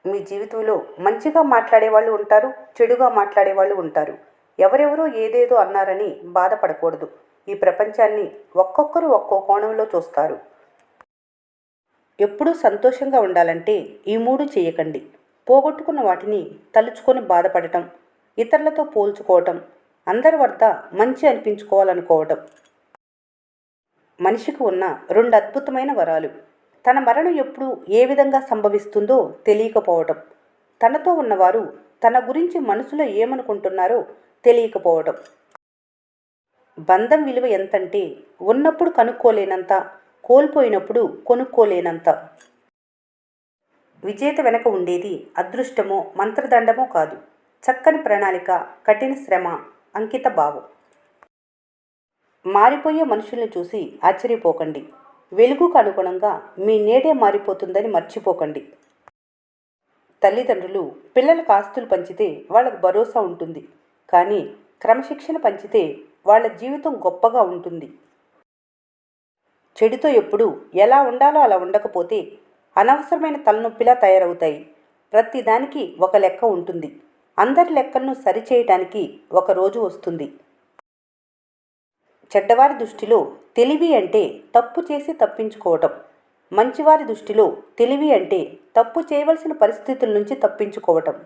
మీ జీవితంలో మంచిగా మాట్లాడేవాళ్ళు ఉంటారు, చెడుగా మాట్లాడేవాళ్ళు ఉంటారు. ఎవరెవరో ఏదేదో అన్నారని బాధపడకూడదు. ఈ ప్రపంచాన్ని ఒక్కొక్కరు ఒక్కో కోణంలో చూస్తారు. ఎప్పుడూ సంతోషంగా ఉండాలంటే ఈ మూడు చేయకండి. పోగొట్టుకున్న వాటిని తలుచుకొని బాధపడటం, ఇతరులతో పోల్చుకోవటం, అందరి వద్ద మంచి అనిపించుకోవాలనుకోవటం. మనిషికి ఉన్న రెండు అద్భుతమైన వరాలు: తన మరణం ఎప్పుడు ఏ విధంగా సంభవిస్తుందో తెలియకపోవటం, తనతో ఉన్నవారు తన గురించి మనసులో ఏమనుకుంటున్నారో తెలియకపోవటం. బంధం విలువ ఎంతంటే ఉన్నప్పుడు కనుక్కోలేనంత, కోల్పోయినప్పుడు కొనుక్కోలేనంత. విజేత వెనక ఉండేది అదృష్టమో మంత్రదండమో కాదు, చక్కని ప్రణాళిక, కఠిన శ్రమ, అంకిత భావం. మారిపోయే మనుషుల్ని చూసి ఆశ్చర్యపోకండి. వెలుగుకు అనుగుణంగా మీ నీడే మారిపోతుందని మర్చిపోకండి. తల్లిదండ్రులు పిల్లలకు ఆస్తులు పంచితే వాళ్ళకు భరోసా ఉంటుంది, కానీ క్రమశిక్షణ పంచితే వాళ్ళ జీవితం గొప్పగా ఉంటుంది. చెడుతో ఎప్పుడు ఎలా ఉండాలో అలా ఉండకపోతే అనవసరమైన తలనొప్పిలా తయారవుతాయి. ప్రతిదానికి ఒక లెక్క ఉంటుంది. అందరి లెక్కలను సరిచేయటానికి ఒక రోజు వస్తుంది. చెడ్డవారి దృష్టిలో తెలివి అంటే తప్పు చేసి తప్పించుకోవటం. మంచివారి దృష్టిలో తెలివి అంటే తప్పు చేయవలసిన పరిస్థితుల నుంచి తప్పించుకోవటం.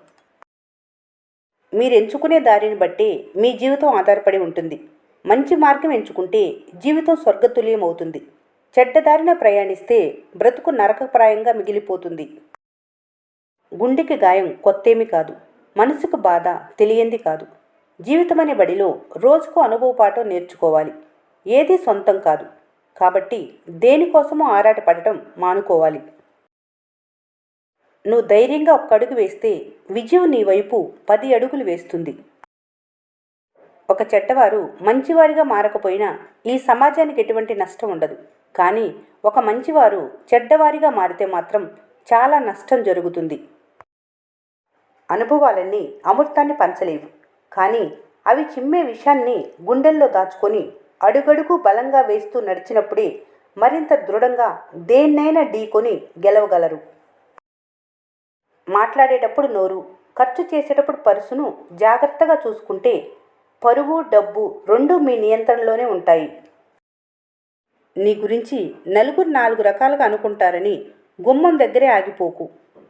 మీరు ఎంచుకునే దారిని బట్టే మీ జీవితం ఆధారపడి ఉంటుంది. మంచి మార్గం ఎంచుకుంటే జీవితం స్వర్గతుల్యం అవుతుంది. చెడ్డదారిన ప్రయాణిస్తే బ్రతుకు నరకప్రాయంగా మిగిలిపోతుంది. గుండెకి గాయం కొత్తేమి కాదు, మనసుకు బాధ తెలియంది కాదు. జీవితమనే బడిలో రోజుకు అనుభవపాఠం నేర్చుకోవాలి. ఏది సొంతం కాదు, కాబట్టి దేనికోసమో ఆరాటపడటం మానుకోవాలి. నువ్వు ధైర్యంగా ఒక్క అడుగు వేస్తే విజయం నీ వైపు 10 అడుగులు వేస్తుంది. ఒక చెడ్డవారు మంచివారిగా మారకపోయినా ఈ సమాజానికి ఎటువంటి నష్టం ఉండదు. కానీ ఒక మంచివారు చెడ్డవారిగా మారితే మాత్రం చాలా నష్టం జరుగుతుంది. అనుభవాలన్నీ అమృతాన్ని పంచలేవు, కానీ అవి చిమ్మే విషయాన్ని గుండెల్లో దాచుకొని అడుగడుగు బలంగా వేస్తూ నడిచినప్పుడే మరింత దృఢంగా దేన్నైనా ఢీకొని గెలవగలరు. మాట్లాడేటప్పుడు నోరు, ఖర్చు చేసేటప్పుడు పర్సును జాగ్రత్తగా చూసుకుంటే పరువు, డబ్బు రెండూ మీ నియంత్రణలోనే ఉంటాయి. నీ గురించి నలుగురు 4 రకాలుగా అనుకుంటారని గుమ్మం దగ్గరే ఆగిపోకు.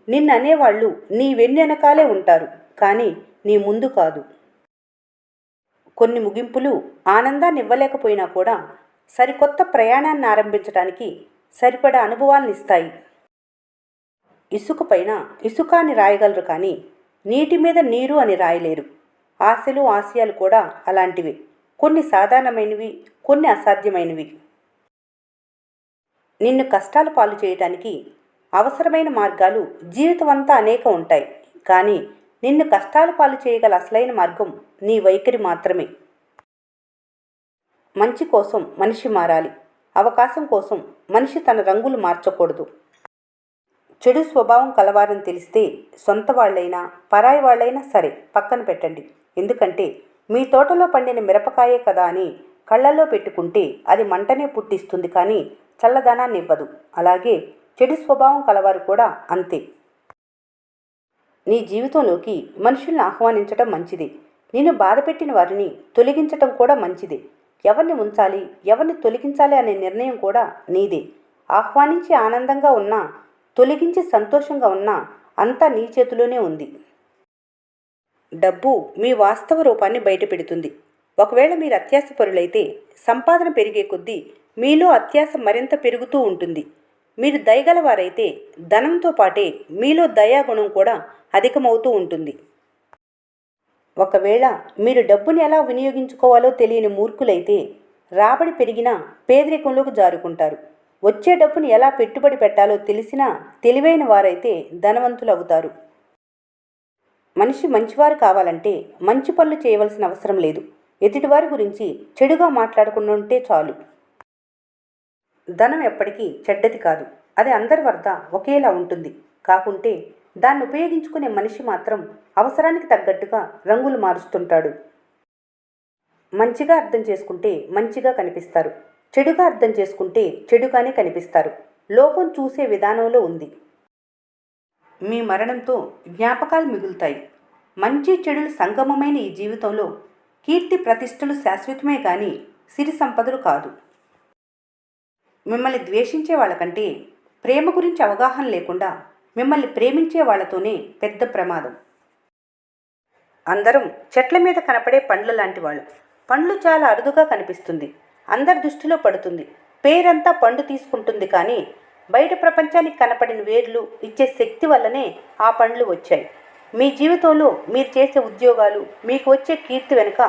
నిన్ననేవాళ్ళు నీ వెన్నెనకాలే ఉంటారు, కానీ నీ ముందు కాదు. కొన్ని ముగింపులు ఆనందాన్ని ఇవ్వలేకపోయినా కూడా సరికొత్త ప్రయాణాన్ని ఆరంభించడానికి సరిపడా అనుభవాలను ఇస్తాయి. ఇసుక పైన ఇసుక అని రాయగలరు, కానీ నీటి మీద నీరు అని రాయలేరు. ఆశలు, ఆశయాలు కూడా అలాంటివి. కొన్ని సాధారణమైనవి, కొన్ని అసాధ్యమైనవి. నిన్ను కష్టాలు పాలు చేయటానికి అవసరమైన మార్గాలు జీవితమంతా అనేక ఉంటాయి, కానీ నిన్ను కష్టాలు పాలు చేయగల అసలైన మార్గం నీ వైఖరి మాత్రమే. మంచి కోసం మనిషి మారాలి. అవకాశం కోసం మనిషి తన రంగులు మార్చకూడదు. చెడు స్వభావం కలవారని తెలిస్తే సొంత వాళ్ళైనా పరాయి వాళ్ళైనా సరే పక్కన పెట్టండి. ఎందుకంటే మీ తోటలో పండిన మిరపకాయే కదా అని కళ్ళల్లో పెట్టుకుంటే అది మంటనే పుట్టిస్తుంది, కానీ చల్లదనాన్ని ఇవ్వదు. అలాగే చెడు స్వభావం కలవారు కూడా అంతే. నీ జీవితంలోకి మనుషుల్ని ఆహ్వానించటం మంచిదే. నిన్ను బాధపెట్టిన వారిని తొలగించటం కూడా మంచిదే. ఎవరిని ఉంచాలి, ఎవరిని తొలగించాలి అనే నిర్ణయం కూడా నీదే. ఆహ్వానించి ఆనందంగా ఉన్నా, తొలగించి సంతోషంగా ఉన్నా అంతా నీ చేతిలోనే ఉంది. డబ్బు మీ వాస్తవ రూపాన్ని బయటపెడుతుంది. ఒకవేళ మీరు అత్యాశపరులైతే సంపాదన పెరిగే కొద్దీ మీలో అత్యాశ మరింత పెరుగుతూ ఉంటుంది. మీరు దయగలవారైతే ధనంతో పాటే మీలో దయాగుణం కూడా అధికమవుతూ ఉంటుంది. ఒకవేళ మీరు డబ్బుని ఎలా వినియోగించుకోవాలో తెలియని మూర్ఖులైతే రాబడి పెరిగినా పేదరికంలోకి జారుకుంటారు. వచ్చే డబ్బుని ఎలా పెట్టుబడి పెట్టాలో తెలిసినా తెలివైన వారైతే ధనవంతులు అవుతారు. మనిషి మంచివారు కావాలంటే మంచి పనులు చేయవలసిన అవసరం లేదు. ఎదుటివారి గురించి చెడుగా మాట్లాడకుండా ఉంటే చాలు. ధనం ఎప్పటికీ చెడ్డది కాదు. అది అందరి వద్ద ఒకేలా ఉంటుంది. కాకుంటే దాన్ని ఉపయోగించుకునే మనిషి మాత్రం అవసరానికి తగ్గట్టుగా రంగులు మారుస్తుంటాడు. మంచిగా అర్థం చేసుకుంటే మంచిగా కనిపిస్తారు, చెడుగా అర్థం చేసుకుంటే చెడుగానే కనిపిస్తారు. లోపం చూసే విధానంలో ఉంది. మీ మరణంతో జ్ఞాపకాలు మిగులుతాయి. మంచి చెడులు సంగమమైన ఈ జీవితంలో కీర్తి ప్రతిష్టలు శాశ్వతమే కానీ సిరి సంపదలు కాదు. మిమ్మల్ని ద్వేషించే వాళ్ళకంటే ప్రేమ గురించి అవగాహన లేకుండా మిమ్మల్ని ప్రేమించే వాళ్ళతోనే పెద్ద ప్రమాదం. అందరం చెట్ల మీద కనపడే పండ్ల లాంటి వాళ్ళు. పండ్లు చాలా అరుదుగా కనిపిస్తుంది, అందరి దృష్టిలో పడుతుంది, పేరంతా పండు తీసుకుంటుంది. కానీ బయట ప్రపంచానికి కనపడిన వేర్లు ఇచ్చే శక్తి వల్లనే ఆ పండ్లు వచ్చాయి. మీ జీవితంలో మీరు చేసే ఉద్యోగాలు, మీకు వచ్చే కీర్తి వెనుక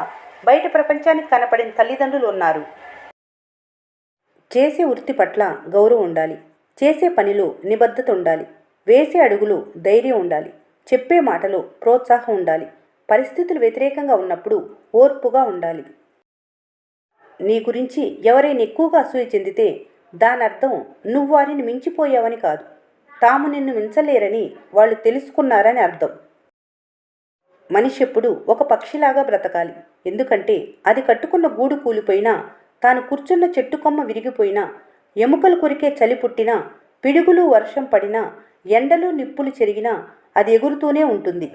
బయట ప్రపంచానికి కనపడిన తల్లిదండ్రులు ఉన్నారు. చేసే వృత్తి పట్ల గౌరవం ఉండాలి, చేసే పనిలో నిబద్ధత ఉండాలి, వేసే అడుగులో ధైర్యం ఉండాలి, చెప్పే మాటలో ప్రోత్సాహం ఉండాలి, పరిస్థితులు వ్యతిరేకంగా ఉన్నప్పుడు ఓర్పుగా ఉండాలి. నీ గురించి ఎవరైనా ఎక్కువగా అసూయ చెందితే దాని అర్థం నువ్వు వారిని మించిపోయావని కాదు, తాము నిన్ను మించలేరని వాళ్ళు తెలుసుకున్నారని అర్థం. మనిషి ఎప్పుడు ఒక పక్షిలాగా బ్రతకాలి. ఎందుకంటే అది కట్టుకున్న గూడు కూలిపోయినా, తాను కూర్చున్న చెట్టు కొమ్మ విరిగిపోయినా, ఎముకలు కొరికే చలి పుట్టినా, పిడుగులు వర్షం పడినా, ఎండలు నిప్పులు చెరిగినా అది ఎగురుతూనే ఉంటుంది.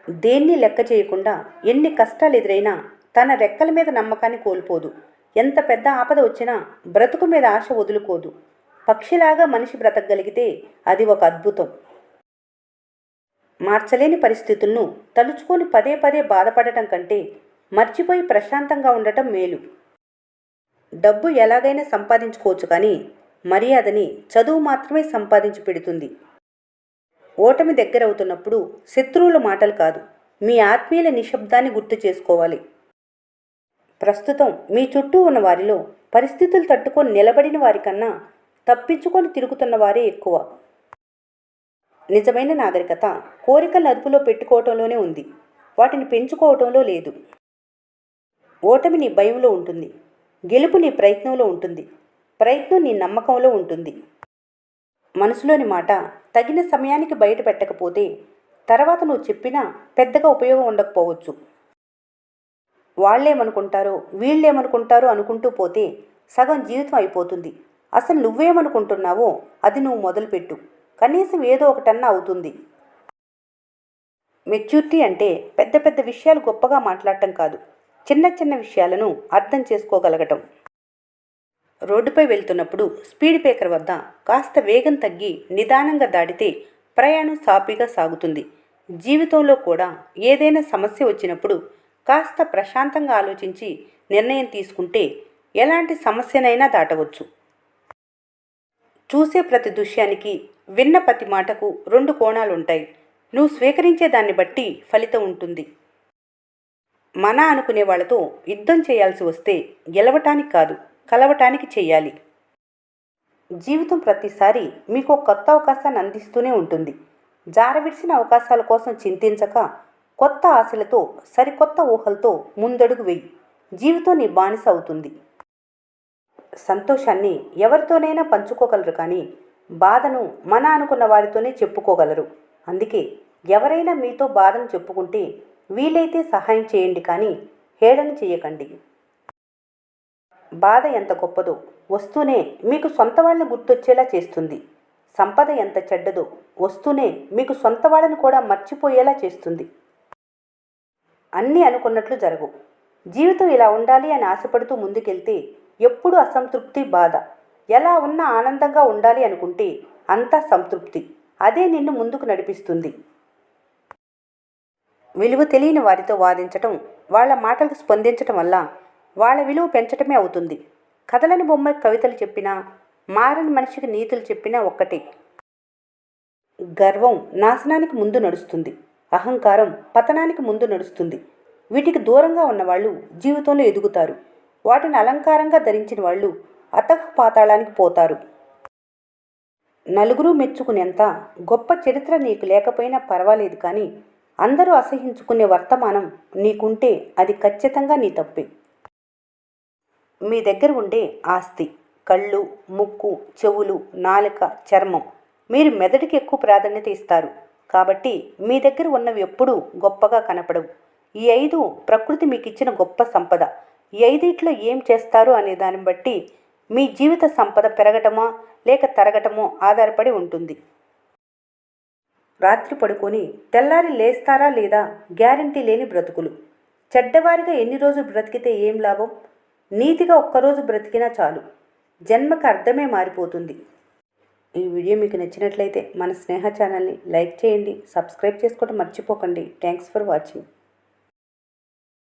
దేన్ని లెక్క చేయకుండా ఎన్ని కష్టాలు ఎదురైనా తన రెక్కల మీద నమ్మకాన్ని కోల్పోదు. ఎంత పెద్ద ఆపద వచ్చినా బ్రతుకు మీద ఆశ వదులుకోదు. పక్షిలాగా మనిషి బ్రతకగలిగితే అది ఒక అద్భుతం. మార్చలేని పరిస్థితులను తలుచుకొని పదే పదే బాధపడటం కంటే మర్చిపోయి ప్రశాంతంగా ఉండటం మేలు. డబ్బు ఎలాగైనా సంపాదించుకోవచ్చు, కానీ మర్యాదని చదువు మాత్రమే సంపాదించి పెడుతుంది. ఓటమి దగ్గరవుతున్నప్పుడు శత్రువుల మాటలు కాదు, మీ ఆత్మీయుల నిశ్శబ్దాన్ని గుర్తు చేసుకోవాలి. ప్రస్తుతం మీ చుట్టూ ఉన్న వారిలో పరిస్థితులు తట్టుకొని నిలబడిన వారికన్నా తప్పించుకొని తిరుగుతున్న వారే ఎక్కువ. నిజమైన నాగరికత కోరికలను అదుపులో పెట్టుకోవటంలోనే ఉంది, వాటిని పెంచుకోవటంలో లేదు. ఓటమి నీ భయంలో ఉంటుంది, గెలుపు నీ ప్రయత్నంలో ఉంటుంది, ప్రయత్నం నీ నమ్మకంలో ఉంటుంది. మనసులోని మాట తగిన సమయానికి బయట పెట్టకపోతే తర్వాత నువ్వు చెప్పినా పెద్దగా ఉపయోగం ఉండకపోవచ్చు. వాళ్ళేమనుకుంటారో వీళ్ళేమనుకుంటారో అనుకుంటూ పోతే సగం జీవితం అయిపోతుంది. అసలు నువ్వేమనుకుంటున్నావో అది నువ్వు మొదలుపెట్టు, కనీసం ఏదో ఒకటన్నా అవుతుంది. మెచ్యూరిటీ అంటే పెద్ద పెద్ద విషయాలు గొప్పగా మాట్లాడటం కాదు, చిన్న చిన్న విషయాలను అర్థం చేసుకోగలగటం. రోడ్డుపై వెళ్తున్నప్పుడు స్పీడ్ బ్రేకర్ వద్ద కాస్త వేగం తగ్గి నిదానంగా దాటితే ప్రయాణం సాఫీగా సాగుతుంది. జీవితంలో కూడా ఏదైనా సమస్య వచ్చినప్పుడు కాస్త ప్రశాంతంగా ఆలోచించి నిర్ణయం తీసుకుంటే ఎలాంటి సమస్యనైనా దాటవచ్చు. చూసే ప్రతి దృశ్యానికి, విన్న ప్రతి మాటకు రెండు కోణాలుంటాయి. నువ్వు స్వీకరించే దాన్ని బట్టి ఫలితం ఉంటుంది. మన అనుకునే వాళ్ళతో యుద్ధం చేయాల్సి వస్తే గెలవటానికి కాదు, కలవటానికి చెయ్యాలి. జీవితం ప్రతిసారి మీకు ఒక కొత్త అవకాశాన్ని అందిస్తూనే ఉంటుంది. జారవిడిసిన అవకాశాల కోసం చింతించక కొత్త ఆశలతో, సరికొత్త ఊహలతో ముందడుగు వెయ్యి. జీవితం నీ బానిస అవుతుంది. సంతోషాన్ని ఎవరితోనైనా పంచుకోగలరు, కానీ బాధను మన అనుకున్న వారితోనే చెప్పుకోగలరు. అందుకే ఎవరైనా మీతో బాధను చెప్పుకుంటే వీలైతే సహాయం చేయండి, కానీ హేళన చేయకండి. బాధ ఎంత గొప్పదో వస్తూనే మీకు సొంత వాళ్ళని గుర్తొచ్చేలా చేస్తుంది. సంపద ఎంత చెడ్డదో వస్తూనే మీకు సొంత వాళ్ళని కూడా మర్చిపోయేలా చేస్తుంది. అన్నీ అనుకున్నట్లు జరగవు. జీవితం ఇలా ఉండాలి అని ఆశపడుతూ ముందుకెళ్తే ఎప్పుడూ అసంతృప్తి, బాధ. ఎలా ఉన్నా ఆనందంగా ఉండాలి అనుకుంటే అంతా సంతృప్తి. అదే నిన్ను ముందుకు నడిపిస్తుంది. విలువ తెలియని వారితో వాదించటం, వాళ్ళ మాటలకు స్పందించటం వల్ల వాళ్ళ విలువ పెంచటమే అవుతుంది. కథలని బొమ్మ కవితలు చెప్పినా, మారని మనిషికి నీతులు చెప్పినా ఒక్కటే. గర్వం నాశనానికి ముందు నడుస్తుంది, అహంకారం పతనానికి ముందు నడుస్తుంది. వీటికి దూరంగా ఉన్నవాళ్ళు జీవితంలో ఎదుగుతారు. వాటిని అలంకారంగా ధరించిన వాళ్ళు అతః పాతాళానికి పోతారు. నలుగురు మెచ్చుకునేంత గొప్ప చరిత్ర నీకు లేకపోయినా పర్వాలేదు, కానీ అందరూ అసహించుకునే వర్తమానం నీకుంటే అది ఖచ్చితంగా నీ తప్పే. మీ దగ్గర ఉండే ఆస్తి, కళ్ళు, ముక్కు, చెవులు, నాలుక, చర్మం. మీరు మెదడుకి ఎక్కువ ప్రాధాన్యత ఇస్తారు కాబట్టి మీ దగ్గర ఉన్నవి ఎప్పుడూ గొప్పగా కనపడవు. ఈ 5 ప్రకృతి మీకు ఇచ్చిన గొప్ప సంపద. ఈ 5 ఏం చేస్తారు అనే దాన్ని బట్టి మీ జీవిత సంపద పెరగటమో లేక తరగటమో ఆధారపడి ఉంటుంది. రాత్రి పడుకొని తెల్లారి లేస్తారా లేదా గ్యారంటీ లేని బ్రతుకులు. చెడ్డవారిగా ఎన్ని రోజులు బ్రతికితే ఏం లాభం? నీతిగా ఒక్కరోజు బ్రతికినా చాలు. జన్మకి అర్థమే మారిపోతుంది. ఈ వీడియో మీకు నచ్చినట్లయితే మన స్నేహ ఛానల్ని లైక్ చేయండి, సబ్స్క్రైబ్ చేసుకోవడం మర్చిపోకండి. Thanks for watching.